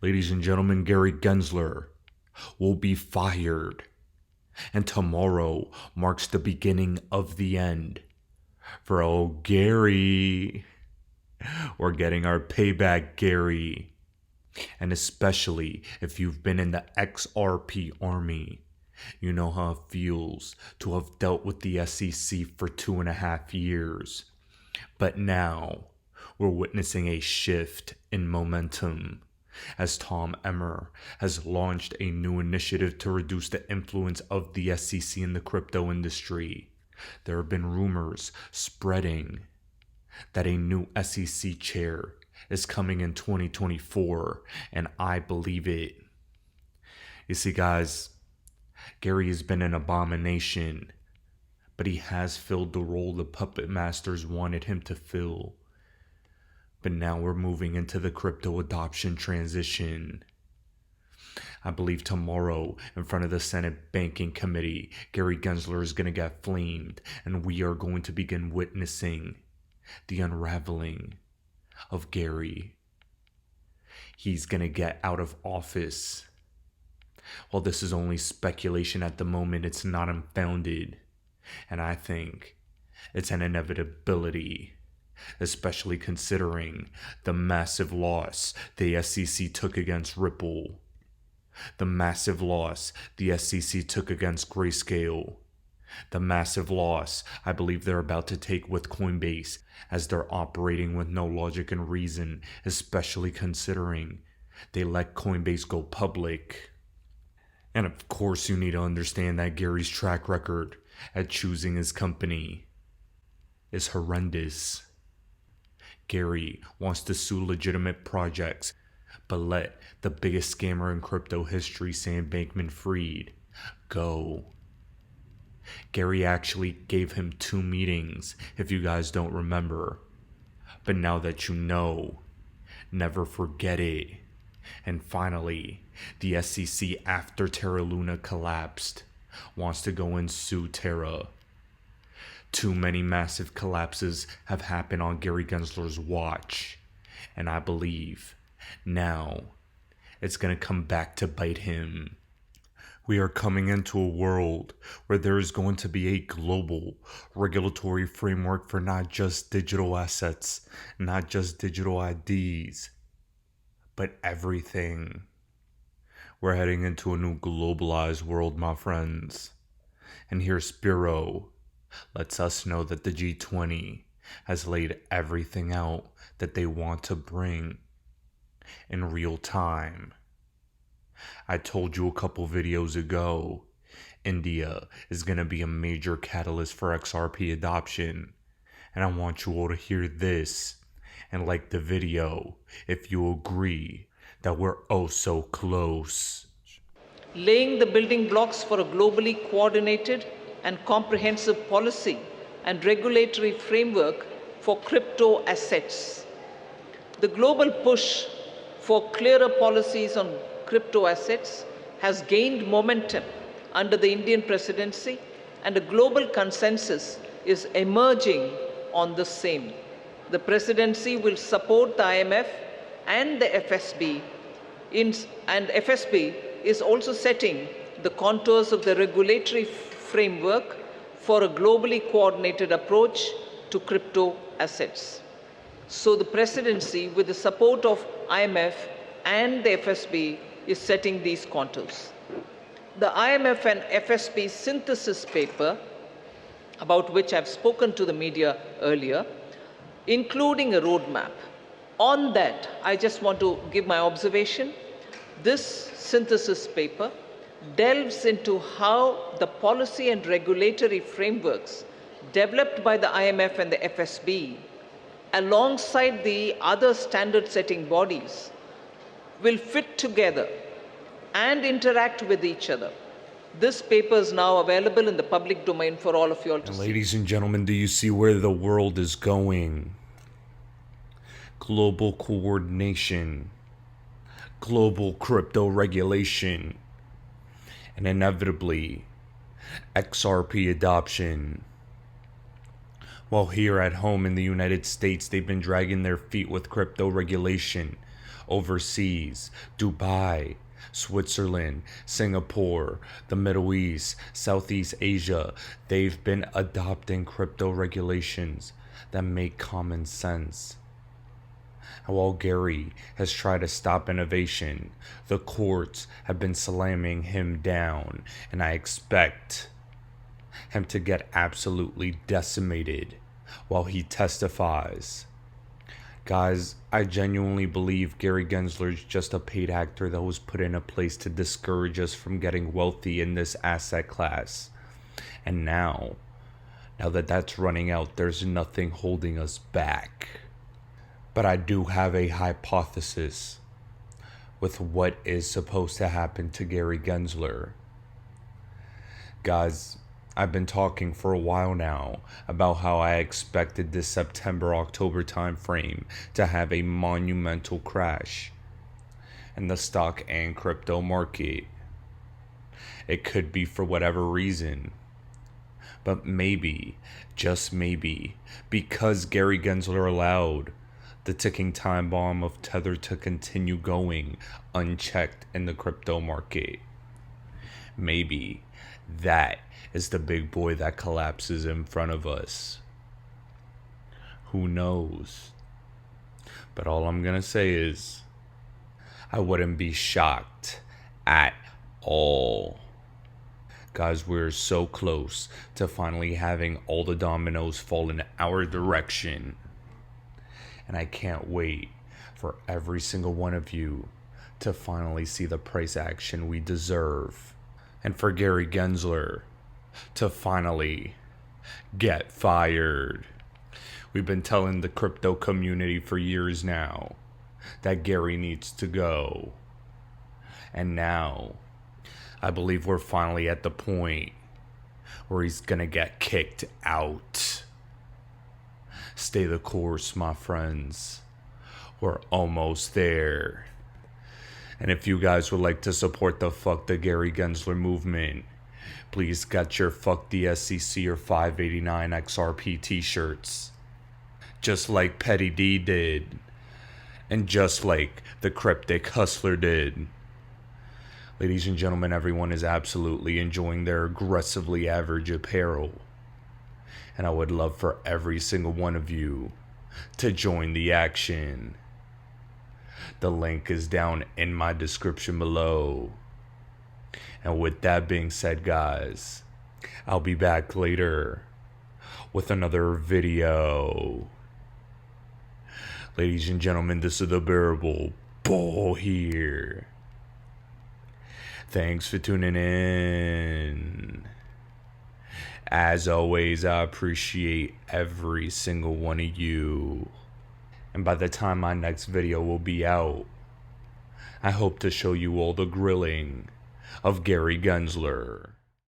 Ladies and gentlemen, Gary Gensler will be fired. And tomorrow marks the beginning of the end. For oh, Gary, we're getting our payback, Gary. And especially if you've been in the XRP army, you know how it feels to have dealt with the SEC for 2.5 years. But now, we're witnessing a shift in momentum as Tom Emmer has launched a new initiative to reduce the influence of the SEC in the crypto industry. There have been rumors spreading that a new SEC chair is coming in 2024, and I believe it. You see, guys, Gary has been an abomination, but he has filled the role the puppet masters wanted him to fill. But now we're moving into the crypto adoption transition. I believe tomorrow, in front of the Senate Banking Committee, Gary Gensler is going to get flamed, and we are going to begin witnessing the unraveling of Gary. He's going to get out of office. While this is only speculation at the moment, it's not unfounded. And I think it's an inevitability, especially considering the massive loss the SEC took against Ripple, the massive loss the SEC took against Grayscale, the massive loss I believe they're about to take with Coinbase as they're operating with no logic and reason, especially considering they let Coinbase go public. And of course, you need to understand that Gary's track record at choosing his company is horrendous. Gary wants to sue legitimate projects, but let the biggest scammer in crypto history, Sam Bankman-Fried, go. Gary actually gave him 2 meetings, if you guys don't remember. But now that you know, never forget it. And finally, the SEC, after Terra Luna collapsed, wants to go and sue Terra. Too many massive collapses have happened on Gary Gensler's watch, and I believe now it's going to come back to bite him. We are coming into a world where there is going to be a global regulatory framework for not just digital assets, not just digital IDs, but everything. We're heading into a new globalized world, my friends. And here Spiro lets us know that the G20 has laid everything out that they want to bring in real time. I told you a couple videos ago, India is going to be a major catalyst for XRP adoption. And I want you all to hear this and like the video if you agree that we're oh so close. Laying the building blocks for a globally coordinated and comprehensive policy and regulatory framework for crypto assets. The global push for clearer policies on crypto assets has gained momentum under the Indian presidency, and a global consensus is emerging on the same. The presidency will support the IMF and the FSB, and FSB is also setting the contours of the regulatory framework for a globally coordinated approach to crypto assets. So the presidency, with the support of IMF and the FSB, is setting these contours. The IMF and FSB synthesis paper, about which I've spoken to the media earlier, including a roadmap. On that, I just want to give my observation. This synthesis paper delves into how the policy and regulatory frameworks developed by the IMF and the FSB, alongside the other standard-setting bodies, will fit together and interact with each other. This paper is now available in the public domain for all of you all to see. Ladies and gentlemen, do you see where the world is going? Global coordination, global crypto regulation, and inevitably XRP adoption. While here at home in the United States, they've been dragging their feet with crypto regulation overseas, Dubai, Switzerland, Singapore, the Middle East, Southeast Asia, they've been adopting crypto regulations that make common sense. And while Gary has tried to stop innovation, the courts have been slamming him down, and I expect him to get absolutely decimated while he testifies. Guys, I genuinely believe Gary Gensler is just a paid actor that was put in a place to discourage us from getting wealthy in this asset class. And now that that's running out, there's nothing holding us back. But I do have a hypothesis with what is supposed to happen to Gary Gensler. Guys, I've been talking for a while now about how I expected this September-October time frame to have a monumental crash in the stock and crypto market. It could be for whatever reason, but maybe, just maybe, because Gary Gensler allowed the ticking time bomb of Tether to continue going unchecked in the crypto market. Maybe that is the big boy that collapses in front of us. Who knows? But all I'm gonna say is, I wouldn't be shocked at all. Guys, we're so close to finally having all the dominoes fall in our direction. And I can't wait for every single one of you to finally see the price action we deserve. And for Gary Gensler to finally get fired. We've been telling the crypto community for years now that Gary needs to go. And now, I believe we're finally at the point where he's gonna get kicked out. Stay the course, my friends. We're almost there. And if you guys would like to support the Fuck the Gary Gensler movement, please get your Fuck the SEC or 589 XRP t-shirts. Just like Petty D did. And just like the Cryptic Hustler did. Ladies and gentlemen, everyone is absolutely enjoying their aggressively average apparel. And I would love for every single one of you to join the action. The link is down in my description below. And with that being said, guys, I'll be back later with another video. Ladies and gentlemen, this is the Bearable Bull here. Thanks for tuning in. As always, I appreciate every single one of you. And by the time my next video will be out, I hope to show you all the grilling of Gary Gensler.